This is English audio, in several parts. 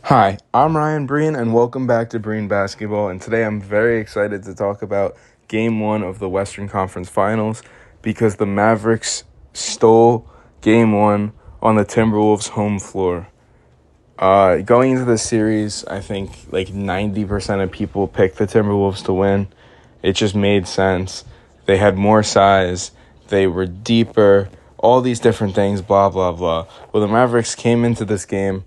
Hi, I'm Ryan Breen, and welcome back to Breen Basketball. And today I'm very excited to talk about Game 1 of the Western Conference Finals because the Mavericks stole Game 1 on the Timberwolves' home floor. Going into the series, I think like 90% of people picked the Timberwolves to win. It just made sense. They had more size. They were deeper. All these different things, blah, blah, blah. Well, the Mavericks came into this game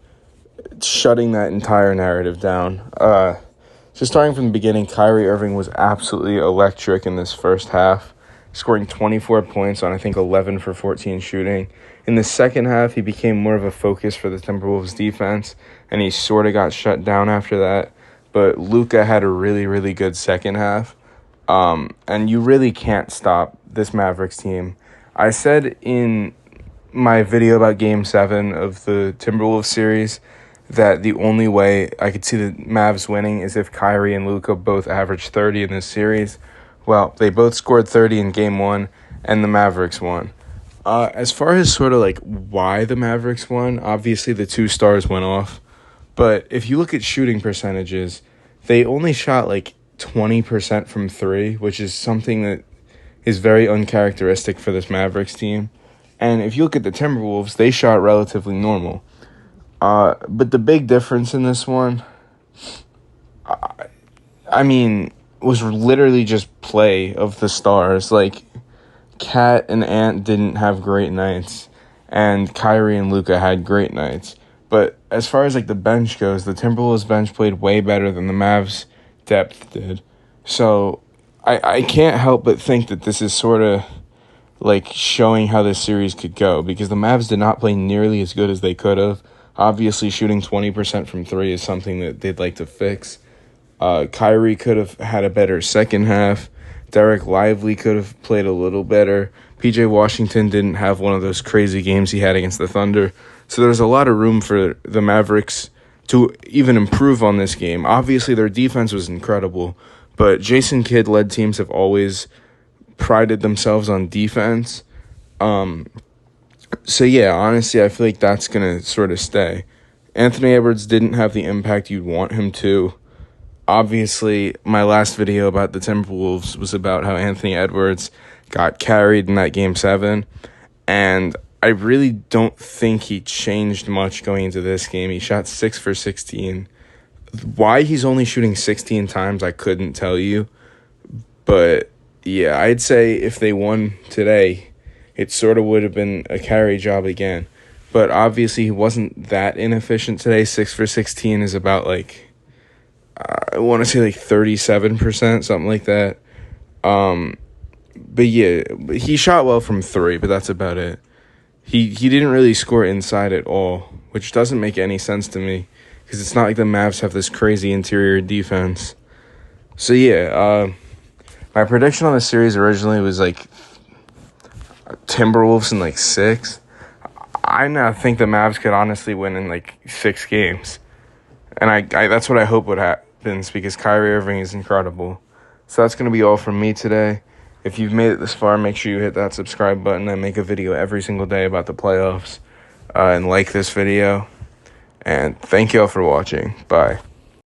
shutting that entire narrative down. So starting from the beginning, Kyrie Irving was absolutely electric in this first half, scoring 24 points on, I think, 11 for 14 shooting. In the second half, he became more of a focus for the Timberwolves defense, and he sort of got shut down after that. But Luka had a really, really good second half, and you really can't stop this Mavericks team. I said in my video about Game 7 of the Timberwolves series that the only way I could see the Mavs winning is if Kyrie and Luka both averaged 30 in this series. Well, they both scored 30 in Game 1, and the Mavericks won. As far as sort of like why the Mavericks won, obviously the two stars went off. But if you look at shooting percentages, they only shot like 20% from three, which is something that is very uncharacteristic for this Mavericks team. And if you look at the Timberwolves, they shot relatively normal. But the big difference in this one, was literally just play of the stars. Like, Cat and Ant didn't have great nights, and Kyrie and Luka had great nights. But as far as, like, the bench goes, the Timberwolves bench played way better than the Mavs' depth did. So I can't help but think that this is sort of, like, showing how this series could go, because the Mavs did not play nearly as good as they could have. Obviously, shooting 20% from three is something that they'd like to fix. Kyrie could have had a better second half. Derek Lively could have played a little better. PJ Washington didn't have one of those crazy games he had against the Thunder. So there's a lot of room for the Mavericks to even improve on this game. Obviously, their defense was incredible, but Jason Kidd-led teams have always prided themselves on defense. So, yeah, honestly, I feel like that's going to sort of stay. Anthony Edwards didn't have the impact you'd want him to. Obviously, my last video about the Timberwolves was about how Anthony Edwards got carried in that Game 7. And I really don't think he changed much going into this game. He shot 6 for 16. Why he's only shooting 16 times, I couldn't tell you. But, yeah, I'd say if they won today, it sort of would have been a carry job again. But obviously he wasn't that inefficient today. 6 for 16 is about like, I want to say like 37%, something like that. But yeah, he shot well from three, but that's about it. He didn't really score inside at all, which doesn't make any sense to me because it's not like the Mavs have this crazy interior defense. So yeah, my prediction on the series originally was like Timberwolves in like 6. I now think the Mavs could honestly win in like 6 games. And I that's what I hope would happen because Kyrie Irving is incredible. So that's going to be all from me today. If you've made it this far, make sure you hit that subscribe button. I make a video every single day about the playoffs. And like this video. And thank you all for watching. Bye.